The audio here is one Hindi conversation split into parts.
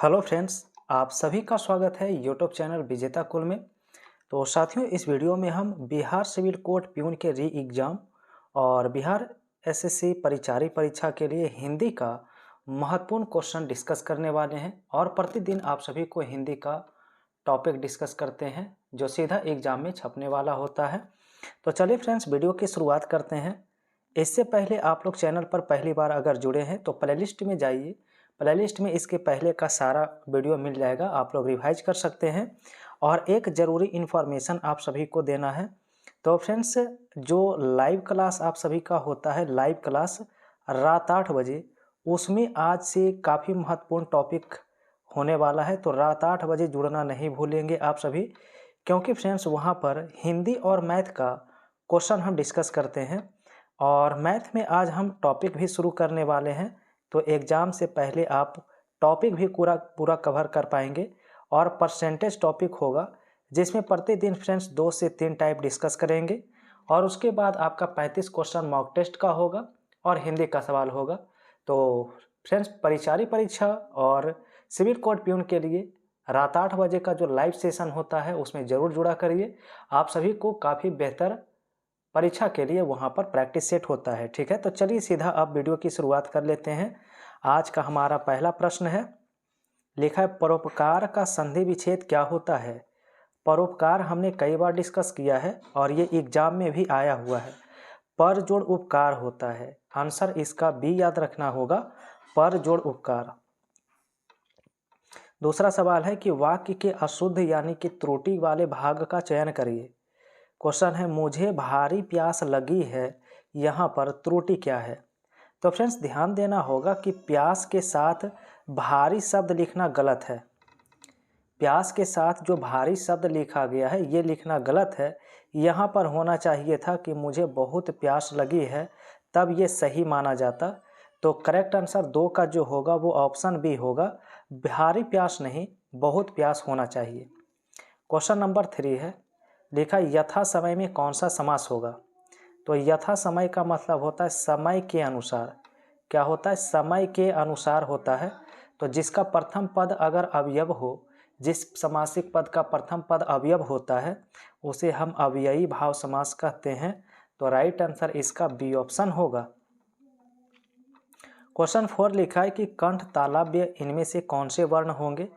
हेलो फ्रेंड्स, आप सभी का स्वागत है यूट्यूब चैनल विजेता कुल में। तो साथियों, इस वीडियो में हम बिहार सिविल कोर्ट प्यून के री एग्ज़ाम और बिहार एसएससी परिचारी परीक्षा के लिए हिंदी का महत्वपूर्ण क्वेश्चन डिस्कस करने वाले हैं। और प्रतिदिन आप सभी को हिंदी का टॉपिक डिस्कस करते हैं जो सीधा एग्ज़ाम में छपने वाला होता है। तो चलिए फ्रेंड्स, वीडियो की शुरुआत करते हैं। इससे पहले आप लोग चैनल पर पहली बार अगर जुड़े हैं तो प्लेलिस्ट में जाइए। प्लेलिस्ट में इसके पहले का सारा वीडियो मिल जाएगा, आप लोग रिवाइज कर सकते हैं। और एक ज़रूरी इन्फॉर्मेशन आप सभी को देना है। तो फ्रेंड्स, जो लाइव क्लास आप सभी का होता है, लाइव क्लास रात 8 बजे, उसमें आज से काफ़ी महत्वपूर्ण टॉपिक होने वाला है। तो रात 8 बजे जुड़ना नहीं भूलेंगे आप सभी, क्योंकि फ्रेंड्स वहाँ पर हिंदी और मैथ का क्वेश्चन हम डिस्कस करते हैं। और मैथ में आज हम टॉपिक भी शुरू करने वाले हैं, तो एग्ज़ाम से पहले आप टॉपिक भी पूरा कवर कर पाएंगे। और परसेंटेज टॉपिक होगा जिसमें प्रतिदिन फ्रेंड्स 2 से 3 टाइप डिस्कस करेंगे। और उसके बाद आपका 35 क्वेश्चन मॉक टेस्ट का होगा और हिंदी का सवाल होगा। तो फ्रेंड्स, परिचारी परीक्षा और सिविल कोर्ट प्यून के लिए रात 8 बजे का जो लाइव सेशन होता है उसमें ज़रूर जुड़ा करिए। आप सभी को काफ़ी बेहतर परीक्षा के लिए वहाँ पर प्रैक्टिस सेट होता है। ठीक है, तो चलिए सीधा अब वीडियो की शुरुआत कर लेते हैं। आज का हमारा पहला प्रश्न है, लिखा है परोपकार का संधि विच्छेद क्या होता है। परोपकार हमने कई बार डिस्कस किया है और ये एग्जाम में भी आया हुआ है। पर जोड़ उपकार होता है। आंसर इसका बी याद रखना होगा, पर जोड़ उपकार। दूसरा सवाल है कि वाक्य के अशुद्ध यानी कि त्रुटि वाले भाग का चयन करिए। क्वेश्चन है, मुझे भारी प्यास लगी है, यहाँ पर त्रुटि क्या है। तो फ्रेंड्स ध्यान देना होगा कि प्यास के साथ भारी शब्द लिखना गलत है। प्यास के साथ जो भारी शब्द लिखा गया है ये लिखना गलत है। यहाँ पर होना चाहिए था कि मुझे बहुत प्यास लगी है, तब ये सही माना जाता। तो करेक्ट आंसर 2 का जो होगा वो ऑप्शन बी होगा, भारी प्यास नहीं बहुत प्यास होना चाहिए। क्वेश्चन नंबर 3 है, लिखा यथा समय में कौन सा समास होगा। तो यथा समय का मतलब होता है समय के अनुसार। क्या होता है? समय के अनुसार होता है। तो जिसका प्रथम पद अगर अवयव हो, जिस समासिक पद का प्रथम पद अवयव होता है उसे हम अव्ययी भाव समास कहते हैं। तो राइट आंसर इसका बी ऑप्शन होगा। क्वेश्चन 4 लिखा है कि कंठ तालव्य इनमें से कौन से वर्ण होंगे।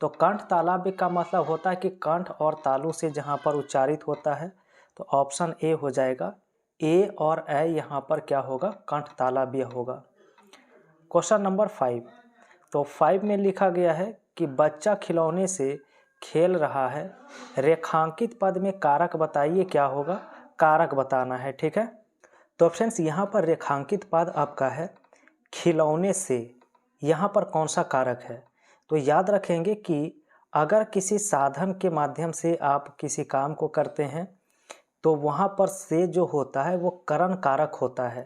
तो कंठ तालव्य का मतलब होता है कि कंठ और तालु से जहाँ पर उच्चारित होता है। तो ऑप्शन ए हो जाएगा, ए और ए यहाँ पर क्या होगा, कंठ तालव्य होगा। क्वेश्चन नंबर 5, तो 5 में लिखा गया है कि बच्चा खिलौने से खेल रहा है, रेखांकित पद में कारक बताइए क्या होगा। कारक बताना है, ठीक है। तो फ्रेंड्स यहाँ पर रेखांकित पद आपका है खिलौने से, यहाँ पर कौन सा कारक है। तो याद रखेंगे कि अगर किसी साधन के माध्यम से आप किसी काम को करते हैं तो वहाँ पर से जो होता है वो करण कारक होता है।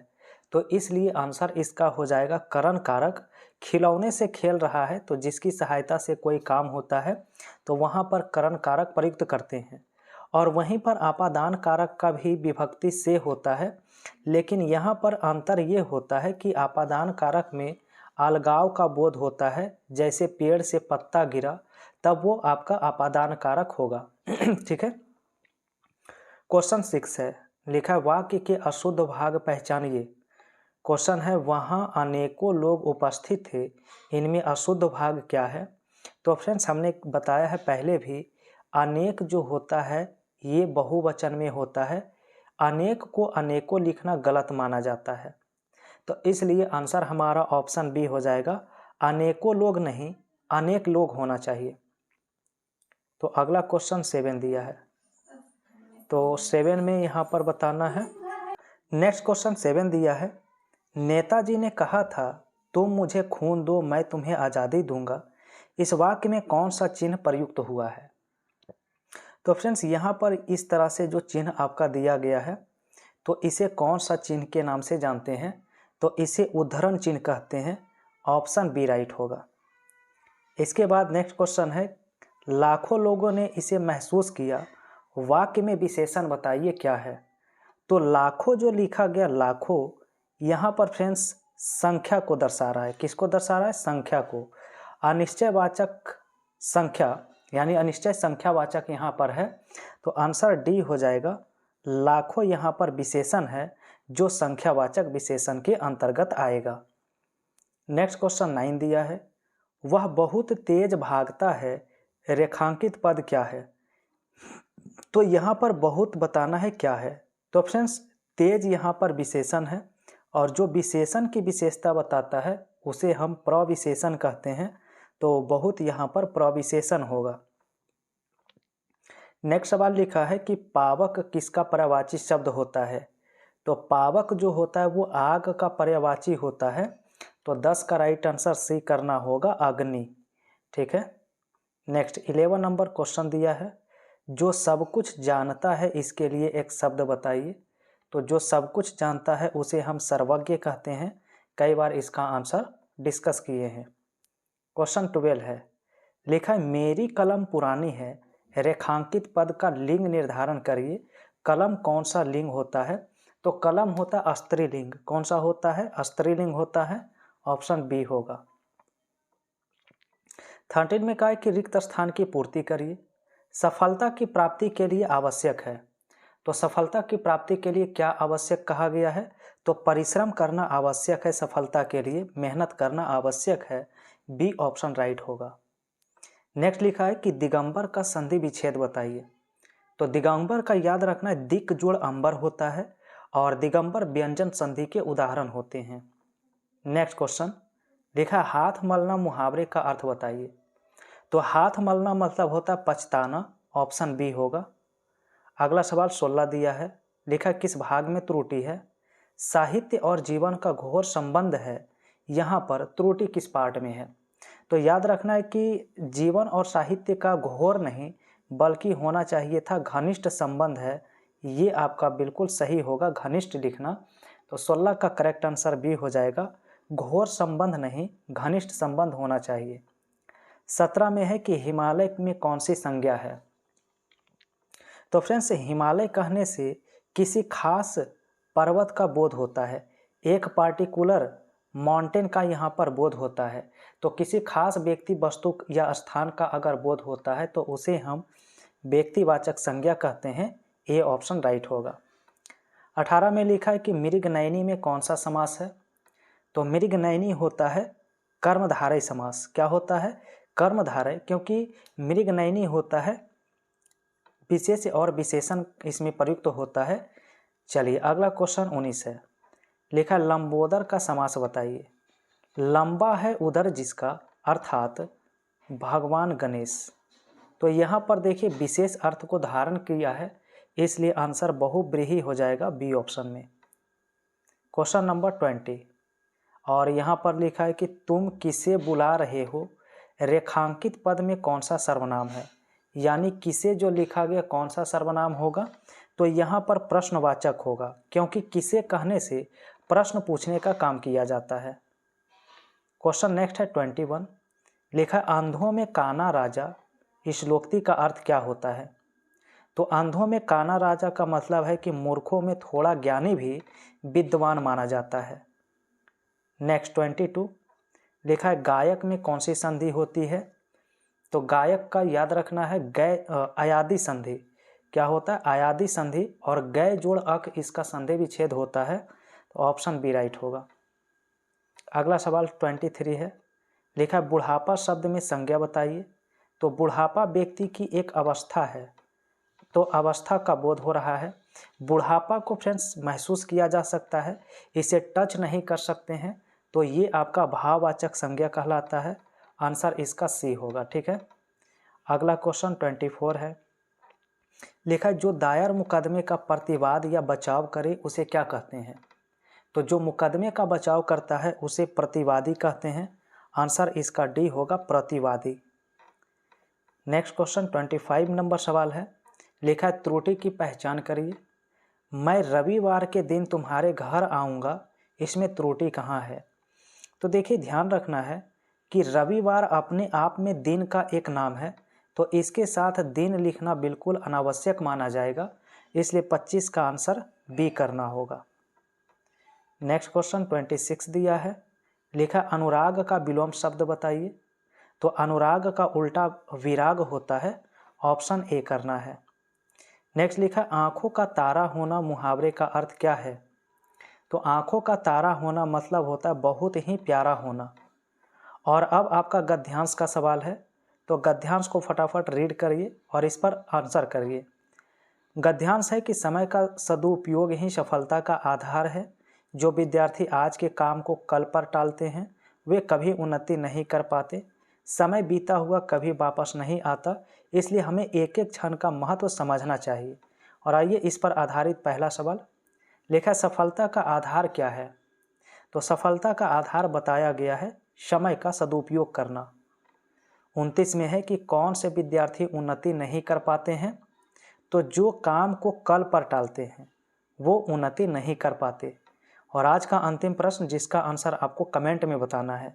तो इसलिए आंसर इसका हो जाएगा करण कारक। खिलौने से खेल रहा है तो जिसकी सहायता से कोई काम होता है तो वहाँ पर करण कारक प्रयुक्त करते हैं। और वहीं पर आपादान कारक का भी विभक्ति से होता है, लेकिन यहाँ पर अंतर ये होता है कि आपादान कारक में अलगाव का बोध होता है। जैसे पेड़ से पत्ता गिरा, तब वो आपका आपादान कारक होगा। ठीक है। क्वेश्चन 6 है, लिखा है वाक्य के अशुद्ध भाग पहचानिए। क्वेश्चन है, वहाँ अनेकों लोग उपस्थित थे, इनमें अशुद्ध भाग क्या है। तो फ्रेंड्स हमने बताया है पहले भी, अनेक जो होता है ये बहुवचन में होता है। अनेक को अनेकों लिखना गलत माना जाता है। तो इसलिए आंसर हमारा ऑप्शन बी हो जाएगा, अनेकों लोग नहीं अनेक लोग होना चाहिए। तो अगला क्वेश्चन 7 दिया है, तो 7 में यहाँ पर बताना है। नेक्स्ट क्वेश्चन 7 दिया है, नेताजी ने कहा था तुम मुझे खून दो मैं तुम्हें आज़ादी दूंगा। इस वाक्य में कौन सा चिन्ह प्रयुक्त हुआ है। तो फ्रेंड्स यहाँ पर इस तरह से जो चिन्ह आपका दिया गया है तो इसे कौन सा चिन्ह के नाम से जानते हैं। तो इसे उद्धरण चिन्ह कहते हैं। ऑप्शन बी राइट होगा। इसके बाद नेक्स्ट क्वेश्चन है, लाखों लोगों ने इसे महसूस किया, वाक्य में विशेषण बताइए क्या है। तो लाखों जो लिखा गया, लाखों यहाँ पर फ्रेंड्स संख्या को दर्शा रहा है। किसको दर्शा रहा है? संख्या को। अनिश्चयवाचक संख्या यानी अनिश्चय संख्यावाचक यहाँ पर है, तो आंसर डी हो जाएगा। लाखों यहाँ पर विशेषण है जो संख्यावाचक विशेषण के अंतर्गत आएगा। नेक्स्ट क्वेश्चन 9 दिया है, वह बहुत तेज भागता है, रेखांकित पद क्या है? तो यहाँ पर बहुत बताना है क्या है। तो फ्रेंड्स तेज यहाँ पर विशेषण है और जो विशेषण की विशेषता बताता है उसे हम प्रविशेषण कहते हैं, तो बहुत यहाँ पर प्रविशेषण होगा। नेक्स्ट सवाल लिखा है कि पावक किसका पर्यायवाची शब्द होता है? तो पावक जो होता है वो आग का पर्यायवाची होता है, तो 10 का राइट आंसर सी करना होगा, अग्नि। ठीक है। नेक्स्ट 11 नंबर क्वेश्चन दिया है, जो सब कुछ जानता है इसके लिए एक शब्द बताइए। तो जो सब कुछ जानता है उसे हम सर्वज्ञ कहते हैं, कई बार इसका आंसर डिस्कस किए हैं। क्वेश्चन 12 है, लिखा है मेरी कलम पुरानी है, रेखांकित पद का लिंग निर्धारण करिए। कलम कौन सा लिंग होता है? तो कलम होता है स्त्रीलिंग। कौन सा होता है? स्त्रीलिंग होता है, ऑप्शन बी होगा। 13 में कहा है कि रिक्त स्थान की पूर्ति करिए। सफलता की प्राप्ति के लिए आवश्यक है, तो सफलता की प्राप्ति के लिए क्या आवश्यक कहा गया है? तो परिश्रम करना आवश्यक है, सफलता के लिए मेहनत करना आवश्यक है, बी ऑप्शन राइट होगा। नेक्स्ट लिखा है कि दिगंबर का संधि विच्छेद बताइए। तो दिगंबर का याद रखना है दिक जोड़ अंबर होता है और दिगंबर व्यंजन संधि के उदाहरण होते हैं। नेक्स्ट क्वेश्चन लिखा है हाथ मलना मुहावरे का अर्थ बताइए। तो हाथ मलना मतलब होता है पछताना, ऑप्शन बी होगा। अगला सवाल 16 दिया है, लिखा किस भाग में त्रुटि है? साहित्य और जीवन का घोर संबंध है, यहाँ पर त्रुटि किस पार्ट में है? तो याद रखना है कि जीवन और साहित्य का घोर नहीं बल्कि होना चाहिए था घनिष्ठ संबंध है, ये आपका बिल्कुल सही होगा, घनिष्ठ लिखना। तो 16 का करेक्ट आंसर बी हो जाएगा, घोर संबंध नहीं घनिष्ठ संबंध होना चाहिए। 17 में है कि हिमालय में कौन सी संज्ञा है? तो फ्रेंड्स हिमालय कहने से किसी खास पर्वत का बोध होता है, एक पार्टिकुलर माउंटेन का यहाँ पर बोध होता है। तो किसी खास व्यक्ति वस्तु या स्थान का अगर बोध होता है तो उसे हम व्यक्तिवाचक संज्ञा कहते हैं, ए ऑप्शन राइट होगा। 18 में लिखा है कि मृगनयनी में कौन सा समास है? तो मृगनयनी होता है कर्मधारय समास। क्या होता है? कर्मधारय, क्योंकि मृगनयनी होता है विशेष और विशेषण इसमें प्रयुक्त होता है। चलिए अगला क्वेश्चन 19 है, लिखा लंबोदर का समास बताइए। लंबा है उदर जिसका, अर्थात भगवान गणेश। तो यहाँ पर देखिए विशेष अर्थ को धारण किया है, इसलिए आंसर बहुब्रीहि हो जाएगा, बी ऑप्शन में। क्वेश्चन नंबर 20 और यहाँ पर लिखा है कि तुम किसे बुला रहे हो, रेखांकित पद में कौन सा सर्वनाम है? यानी किसे जो लिखा गया कौन सा सर्वनाम होगा? तो यहाँ पर प्रश्नवाचक होगा, क्योंकि किसे कहने से प्रश्न पूछने का काम किया जाता है। क्वेश्चन नेक्स्ट है 21, लिखा अंधों में काना राजा, इस श्लोक्ति का अर्थ क्या होता है? तो अंधों में काना राजा का मतलब है कि मूर्खों में थोड़ा ज्ञानी भी विद्वान माना जाता है। नेक्स्ट 22, लिखा है गायक में कौन सी संधि होती है? तो गायक का याद रखना है अयादि संधि। क्या होता है? अयादि संधि, और गय जोड़ अक इसका संधि विच्छेद होता है, तो ऑप्शन बी राइट होगा। अगला सवाल 23 है, लिखा है बुढ़ापा शब्द में संज्ञा बताइए। तो बुढ़ापा व्यक्ति की एक अवस्था है, तो अवस्था का बोध हो रहा है। बुढ़ापा को फ्रेंड्स महसूस किया जा सकता है, इसे टच नहीं कर सकते हैं, तो ये आपका भाववाचक संज्ञा कहलाता है, आंसर इसका सी होगा। ठीक है। अगला क्वेश्चन 24 है, लिखा है जो दायर मुकदमे का प्रतिवाद या बचाव करे उसे क्या कहते हैं? तो जो मुकदमे का बचाव करता है उसे प्रतिवादी कहते हैं, आंसर इसका डी होगा, प्रतिवादी। नेक्स्ट क्वेश्चन 25 नंबर सवाल है, लिखा है त्रुटि की पहचान करिए। मैं रविवार के दिन तुम्हारे घर आऊँगा, इसमें त्रुटि कहाँ है? तो देखिए ध्यान रखना है कि रविवार अपने आप में दिन का एक नाम है, तो इसके साथ दिन लिखना बिल्कुल अनावश्यक माना जाएगा, इसलिए 25 का आंसर बी करना होगा। नेक्स्ट क्वेश्चन 26 दिया है, लिखा अनुराग का विलोम शब्द बताइए। तो अनुराग का उल्टा विराग होता है, ऑप्शन ए करना है। नेक्स्ट लिखा है आँखों का तारा होना मुहावरे का अर्थ क्या है। तो आँखों का तारा होना मतलब होता है बहुत ही प्यारा होना। और अब आपका गद्यांश का सवाल है, तो गद्यांश को फटाफट रीड करिए और इस पर आंसर करिए। गद्यांश है कि समय का सदुपयोग ही सफलता का आधार है। जो विद्यार्थी आज के काम को कल पर टालते हैं वे कभी उन्नति नहीं कर पाते। समय बीता हुआ कभी वापस नहीं आता, इसलिए हमें एक एक क्षण का महत्व समझना चाहिए। और आइए इस पर आधारित पहला सवाल लिखा, सफलता का आधार क्या है। तो सफलता का आधार बताया गया है समय का सदुपयोग करना। 29 में है कि कौन से विद्यार्थी उन्नति नहीं कर पाते हैं। तो जो काम को कल पर टालते हैं वो उन्नति नहीं कर पाते। और आज का अंतिम प्रश्न जिसका आंसर आपको कमेंट में बताना है,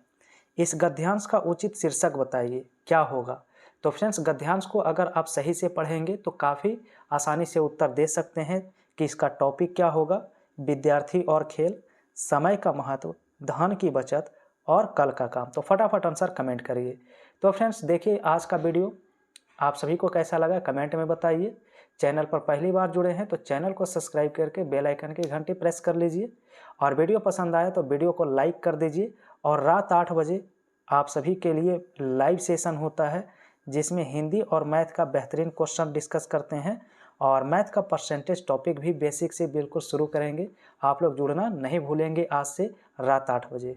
इस गद्यांश का उचित शीर्षक बताइए क्या होगा। तो फ्रेंड्स गद्यांश को अगर आप सही से पढ़ेंगे तो काफ़ी आसानी से उत्तर दे सकते हैं कि इसका टॉपिक क्या होगा। विद्यार्थी और खेल, समय का महत्व, धन की बचत और कल का काम। तो फटाफट आंसर कमेंट करिए। तो फ्रेंड्स देखिए आज का वीडियो आप सभी को कैसा लगा कमेंट में बताइए। चैनल पर पहली बार जुड़े हैं तो चैनल को सब्सक्राइब करके बेल आइकन की घंटी प्रेस कर लीजिए। और वीडियो पसंद आए तो वीडियो को लाइक कर दीजिए। और रात 8 बजे आप सभी के लिए लाइव सेशन होता है जिसमें हिंदी और मैथ का बेहतरीन क्वेश्चन डिस्कस करते हैं और मैथ का परसेंटेज टॉपिक भी बेसिक से बिल्कुल शुरू करेंगे। आप लोग जुड़ना नहीं भूलेंगे आज से रात 8 बजे।